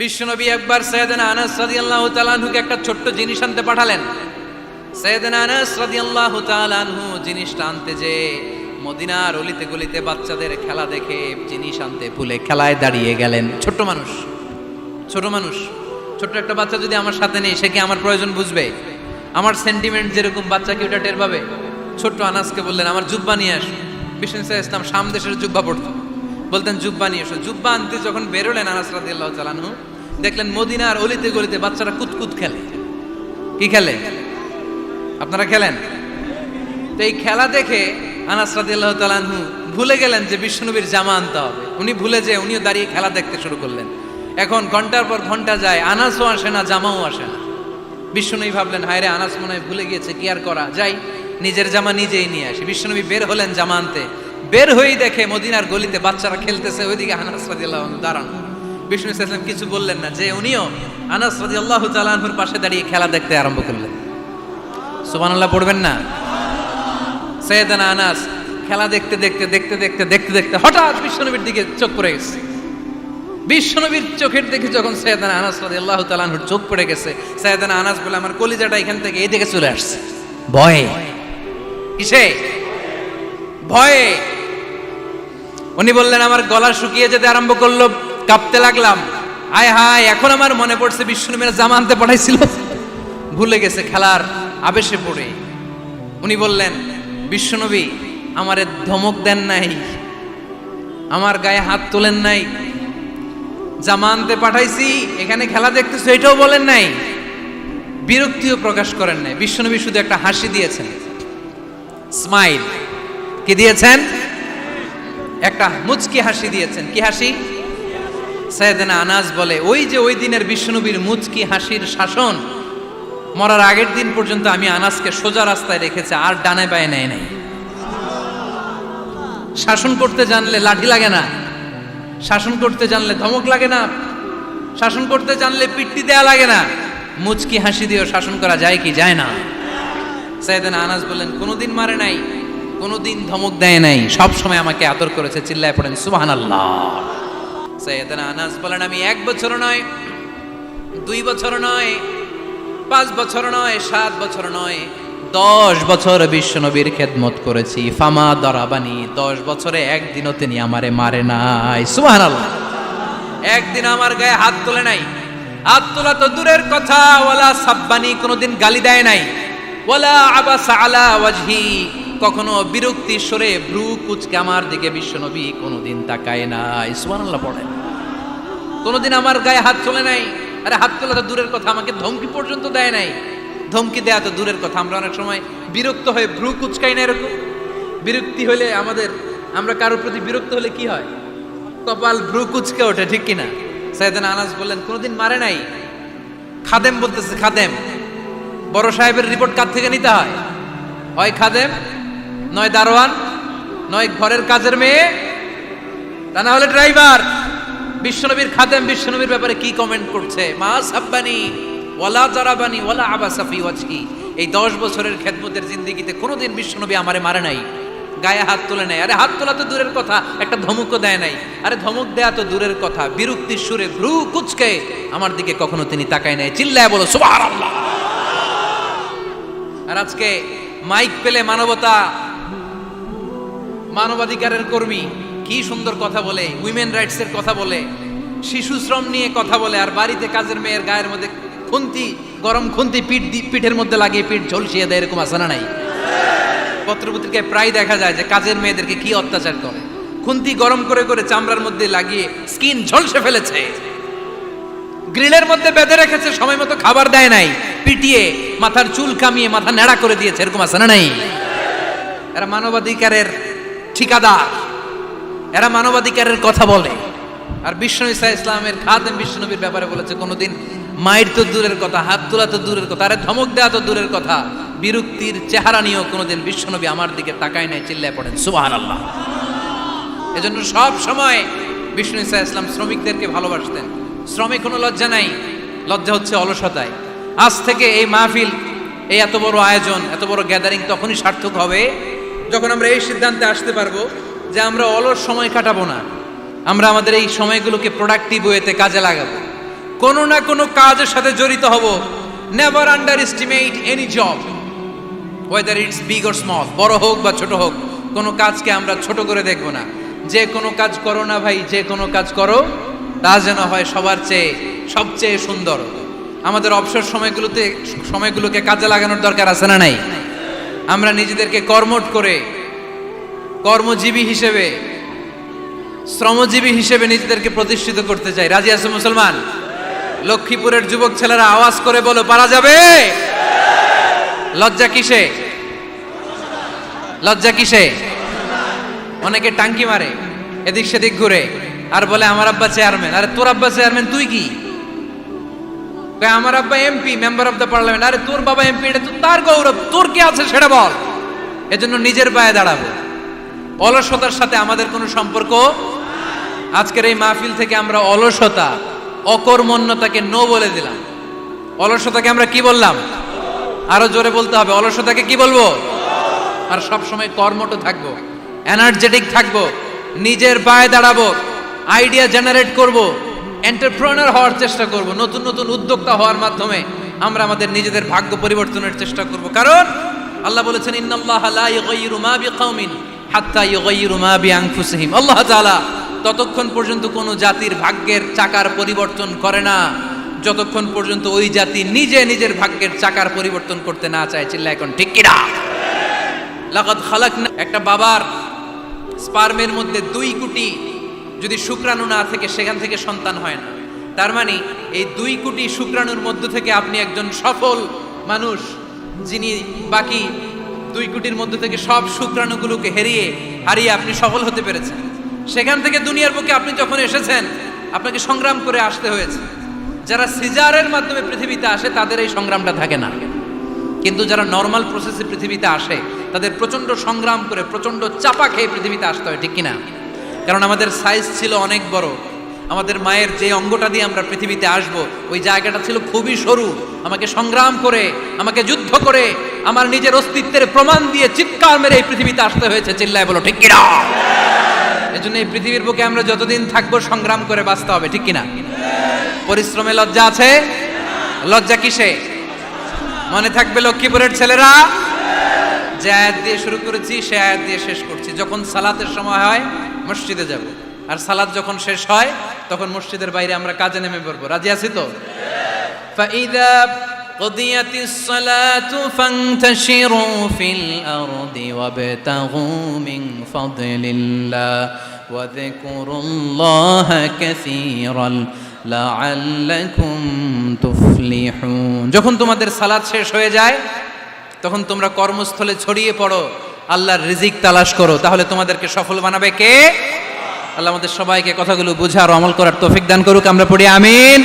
বিশ্বনবী একবার সাইয়েদনা আনাস রাদিয়াল্লাহু তাআলা আনহুকে একটা ছোট্ট জিনিস আনতে পাঠালেন। সাইয়েদনা আনাস রাদিয়াল্লাহু তাআলা আনহু জিনিসটা আনতে যে মদিনার অলিতে গলিতে বাচ্চাদের খেলা দেখে জিনিস আনতে ভুলে খেলায় দাঁড়িয়ে গেলেন। ছোট মানুষ, ছোট্ট একটা বাচ্চা যদি আমার সাথে নেই, সে কি আমার প্রয়োজন বুঝবে? আমার সেন্টিমেন্ট যেরকম বাচ্চা কি ওটা টের পাবে? ছোট্ট আনাসকে বললেন, আমার জুব্বা নিয়ে আস। বিষ্ণু ইসলাম শাম দেশের জুব্বা পড়তো, বলতেন জুব্বা নিয়ে এসো। জুব্বা আনতে যখন বেরোলেন আনাস রাদিয়াল্লাহু তাআলা আনহু, দেখলেন মদিনার অলিতে গলিতে বাচ্চারা কুতকুত খেলে। কি খেলে? আপনারা খেলেন? তো এই খেলা দেখে আনাস রাদিয়াল্লাহু তাআলা আনহু ভুলে গেলেন যে বিশ্বনবীর জামা আনতে হবে। উনি ভুলে যে উনিও দাঁড়িয়ে খেলা দেখতে শুরু করলেন। এখন ঘন্টার পর ঘন্টা যায়, আনাসও আসে না, জামাও আসে না। বিশ্বনবী ভাবলেন, হায় রে, আনাস মনে হয় ভুলে গিয়েছে, কি আর করা যাই, নিজের জামা নিজেই নিয়ে আসি। বিশ্বনবী বের হলেন জামা আনতে। বের হয়েই দেখে মদিনার গলিতে বাচ্চারা খেলতেছে, ওইদিকে আনাস রাদিয়াল্লাহু আনহু দাঁড়ান। বিষ্ণু ইসলাম কিছু বললেন না, যে উনিও আনাস রাদিয়াল্লাহু তাআলা আনহুর পাশে দাঁড়িয়ে খেলা দেখতে আরম্ভ করলেন। সুবহানাল্লাহ পড়বেন না? সাইয়েদনা আনাস খেলা দেখতে দেখতে হঠাৎ বিশ্বনবীর দিকে চোখ পড়ে গেছে। বিশ্বনবীর চোখের দিকে যখন সাইয়েদনা আনাস রাদিয়াল্লাহু তাআলা আনহুর চোখ পড়ে গেছে, সাইয়েদনা আনাস বলে, আমার কলিজাটা এখান থেকে এই দিকে চলে আসছে ভয়ে। কিসে? ভয়ে। উনি বললেন, আমার গলা শুকিয়ে যেতে আরম্ভ করলো, কাঁপতে লাগলাম। আয় হায়, এখন আমার মনে পড়ছে বিশ্বনবীর জামা আনতে পাঠাইছিল, ভুলে গেছে খেলার আবেশে পড়ে। উনি বললেন, বিশ্বনবী আমারে ধমক দেন নাই, আমার গায়ে হাত তোলেন নাই, জামা আনতে পাঠাইছি, এখানে খেলা দেখতেছো এটাও বলেন নাই, বিরক্তিও প্রকাশ করেন নাই। বিশ্বনবী শুধু একটা হাসি দিয়েছেন, স্মাইল। কি দিয়েছেন? একটা মুচকি হাসি দিয়েছেন। কি হাসি? সাইয়েদনা আনাস বলে, ওই যে ওই দিনের বিশ্বনবীর মুচকি হাসির শাসন মরার আগের দিন পর্যন্ত আমি আনাসকে সোজা রাস্তায় রেখেছি, আর ডানে বায়ে নেয় নাই। শাসন করতে জানলে লাঠি লাগে না, শাসন করতে জানলে ধমক লাগে না, শাসন করতে জানলে পিট্টি দেয়া লাগে না। মুচকি হাসি দিয়েও শাসন করা যায় কি যায় না? সাইয়েদনা আনাস বললেন, কোনোদিন মারে নাই, কোনোদিন ধমক দেয় নাই, সব সময় আমাকে আদর করেছে। চিল্লায় পড়েন সুবহানাল্লাহ। সাইয়েদনা আনাস বলেন, আমি 1 বছর নয়, 2 বছর নয়, 5 বছর নয়, 7 বছর নয়, 10 বছর বিশ্বনবীর খেদমত করেছি। ফামা দরাবানি, 10 বছরে একদিনও তিনি আমারে মারে নাই। সুবহানাল্লাহ। একদিন আমার গায়ে হাত তোলে নাই। হাত তোলা তো দূরের কথা, ওয়ালা সাব্বানি, কোনোদিন গালি দেয় নাই। ওয়ালা আবাসা আলা ওয়াজহি, কখনো বিরক্তির স্বরে ভ্রু কুঁচকে আমার দিকে বিশ্বনবী কোনোদিন তাকায় নাই। সুবহানাল্লাহ পড়েন। কোনোদিন আমার গায়ে হাত তোলে নাই। আরে হাত তোলা তো দূরের কথা, আমাকে ধমকি পর্যন্ত দেয় নাই। ধমকি দেয়া তো দূরের কথা, আমরা অনেক সময় বিরক্ত হয়ে ভ্রু কুঁচকাই না। এরকম বিরক্তি হলে আমরা কারোর প্রতি বিরক্ত হলে কি হয়? কপাল ভ্রু কুঁচকে ওঠে, ঠিক কিনা? সাইয়েদনা আনাস বললেন, কোনোদিন মারে নাই। খাদেম বলতেছে, খাদেম। বড় সাহেবের রিপোর্ট কার থেকে নিতে হয়? হয় খাদেম, নয় দারোয়ান, নয় ঘরের কাজের মেয়ে, তা না হলে ড্রাইভার। বিশ্বনবীর খাদেম বিশ্বনবীর ব্যাপারে কি কমেন্ট করছে? মা সাব্বানি ওয়ালা জারাবানি ওয়ালা আবাসা ফি ওয়াজহি। এই 10 বছরের খেদমতের জিন্দেগিতে কোনোদিন বিশ্বনবী আমারে মারে নাই, গায়ে হাত তোলে নাই। আরে হাত তোলা তো দূরের কথা, একটা ধমকও দেয় নাই। আরে ধমক দেয়া তো দূরের কথা, বিরক্তির সুরে ভ্রু কুঁচকে আমার দিকে কখনো তিনি তাকায় নাই। চিল্লায় বলো সুবহানাল্লাহ। আর আজকে মাইক পেলে মানবাধিকারের কর্মী কি সুন্দর কথা বলে, উইমেন রাইটস এর কথা বলে, শিশু শ্রম নিয়ে কথা বলে, আর বাড়িতে কাজের মেয়ের গায়ের মধ্যে খুন্তি, গরম খুন্তি পিঠের মধ্যে লাগিয়ে পিঠ ঝলসিয়ে দেয়। এরকম আছে না নাই? পত্রপত্রিকায় প্রায় দেখা যায় যে কাজের মেয়েদেরকে কি অত্যাচার করে। খুন্তি গরম করে করে চামড়ার মধ্যে লাগিয়ে স্কিন ঝলসে ফেলেছে, গ্রিলের মধ্যে বেঁধে রেখেছে, সময় মতো খাবার দেয় নাই, পিটিয়ে মাথার চুল কামিয়ে মাথা নেড়া করে দিয়েছে। এরকম আছে না নাই? এরা মানবাধিকারের ঠিকাদার, এরা মানবাধিকারের কথা বলে। আর বিশ্বনবী ইসলামের খাদেম বিশ্বনবীর ব্যাপারে বলেছে, কোনোদিন মায়ের তো দূরের কথা, হাত তোলা তো দূরের কথা, আরে ধমক দেওয়া তো দূরের কথা, বিরক্তির চেহারা নিয়েও কোনোদিন বিশ্বনবী আমার দিকে তাকায় নাই। চিল্লায় পড়েন সুবহানাল্লাহ। এজন্য সব সময় বিষ্ণু ইসলাম শ্রমিকদেরকে ভালোবাসতেন। শ্রমে কোনো লজ্জা নাই, লজ্জা হচ্ছে অলসতায়। আজ থেকে এই মাহফিল, এই এত বড় আয়োজন, এত বড় গ্যাদারিং তখনই সার্থক হবে যখন আমরা এই সিদ্ধান্তে আসতে পারবো যে আমরা অলস সময় কাটাবো না, আমরা আমাদের এই সময়গুলোকে প্রোডাক্টিভ ওয়েতে কাজে লাগাবো। কোনো না কোনো কাজের সাথে জড়িত হব। Never under estimate any job, whether it's big or small, বড় হোক বা ছোট হোক, কোনো কাজকে আমরা ছোট করে দেখব না। যে কোনো কাজ করো না ভাই, যে কোনো কাজ করো তা যেন হয় সবার চেয়ে সবচেয়ে সুন্দর। আমাদের অবসর সময়গুলোকে কাজে লাগানোর দরকার আছে না নাই? আমরা নিজেদেরকে কর্মঠ করে, কর্মজীবী হিসেবে, শ্রমজীবী হিসেবে নিজেদেরকে প্রতিষ্ঠিত করতে চাই। রাজি আছে মুসলমান? লক্ষ্মীপুরের যুবক ছেলেরা আওয়াজ করে বলো, পারা যাবে? লজ্জা কিসে? লজ্জা কিসে? অনেকে টাঙ্কি মারে, এদিক সেদিক ঘুরে, আর বলে আমার আব্বা চেয়ারম্যান। আরে তোর আব্বা চেয়ারম্যান, তুই কি? আমার আব্বা MP, member of the parliament. আরে তোর বাবা এমপি, এটা তো তার গৌরব, তোর কি আছে সেটা বল। এজন্য নিজের পায়ে দাঁড়াবো। অলসতার সাথে আমাদের কোনো সম্পর্ক। আজকের এই মাহফিল থেকে আমরা অলসতা, অকর্মণ্যতাকে নো বলে দিলাম। অলসতাকে আমরা কি বললাম? আরো জোরে বলতে হবে, অলসতাকে কি বলবো? আর সব সময় কর্মঠ থাকবো, এনার্জেটিক থাকবো, নিজের পায়ে দাঁড়াবো, আইডিয়া জেনারেট করব, এন্টারপ্রেনার হওয়ার চেষ্টা করব, নতুন নতুন উদ্যোক্তা হওয়ার মাধ্যমে আমরা আমাদের নিজেদের ভাগ্য পরিবর্তনের চেষ্টা করব। কারণ আল্লাহ বলেছেন, ইন্নাল্লাহা লা ইউগাইয়িরু মা বিকাউমিন হাত্তা ইউগাইয়িরু মা বিআনফুসিহিম। আল্লাহ তাআলা ততক্ষণ পর্যন্ত কোনো জাতির ভাগ্যের চাকার পরিবর্তন করে না যতক্ষণ পর্যন্ত ওই জাতি নিজে নিজের ভাগ্যের চাকার পরিবর্তন করতে না চায়। চিল্লা এখন ঠিক কিনা? লাকাদ খালাকনা, একটা বাবার স্পার্মের মধ্যে 2 কোটি যদি শুক্রাণু না থেকে, সেখান থেকে সন্তান হয় না। তার মানে এই 2 কোটি শুক্রাণুর মধ্য থেকে আপনি একজন সফল মানুষ, যিনি বাকি 2 কোটির মধ্য থেকে সব শুক্রাণুগুলোকে হারিয়ে আপনি সফল হতে পেরেছেন। সেখান থেকে দুনিয়ার বুকে আপনি যখন এসেছেন, আপনাকে সংগ্রাম করে আসতে হয়েছে। যারা সিজারের মাধ্যমে পৃথিবীতে আসে তাদের এই সংগ্রামটা থাকে না, কিন্তু যারা নর্মাল প্রসেসে পৃথিবীতে আসে তাদের প্রচন্ড সংগ্রাম করে, প্রচন্ড চাপা খেয়ে পৃথিবীতে আসতে হয়, ঠিক কিনা? কারণ আমাদের সাইজ ছিল অনেক বড়। আমাদের মায়ের যে অঙ্গটা দিয়ে আমরা পৃথিবীতে আসব, ওই জায়গাটা ছিল খুবই সরু। আমাকে সংগ্রাম করে, আমাকে যুদ্ধ করে, আমার নিজের অস্তিত্বের প্রমাণ দিয়ে চিৎকার মেরে এই পৃথিবীতে আসতে হয়েছে। চিল্লায় বলো ঠিক কিনা? এজন্য এই পৃথিবীর বুকে আমরা যতদিন থাকবো সংগ্রাম করে বাঁচতে হবে, ঠিক কিনা? পরিশ্রমে লজ্জা আছে? লজ্জা কিসে? মনে থাকবে লক্ষ্মীপুরের ছেলেরা, যে আয়াত দিয়ে শুরু করেছি সে আয়াত দিয়ে শেষ করছি। যখন সালাতের সময় হয় মসজিদে যাব, আর সালাত যখন শেষ হয় তখন মসজিদের বাইরে আমরা কাজে নেমে পড়বো। রাজি আছি তো? ফাইদা কুদিয়াতিস সালাতু ফান্তাশিরু ফিল আরদি ওয়াবতাগু মিন ফাদলিল্লাহ ওয়া যিকুরুল্লাহা কাসীরান লাআল্লাকুম তুফলিহুন। যখন তোমাদের সালাত শেষ হয়ে যায় তখন তোমরা কর্মস্থলে ছড়িয়ে পড়ো, আল্লাহর রিজিক তালাশ করো, তাহলে তোমাদেরকে সফল বানাবে কে? আল্লাহ আমাদের সবাইকে কথাগুলো বুঝার, আমল করার তৌফিক দান করুক। আমরা পড়ি আমিন।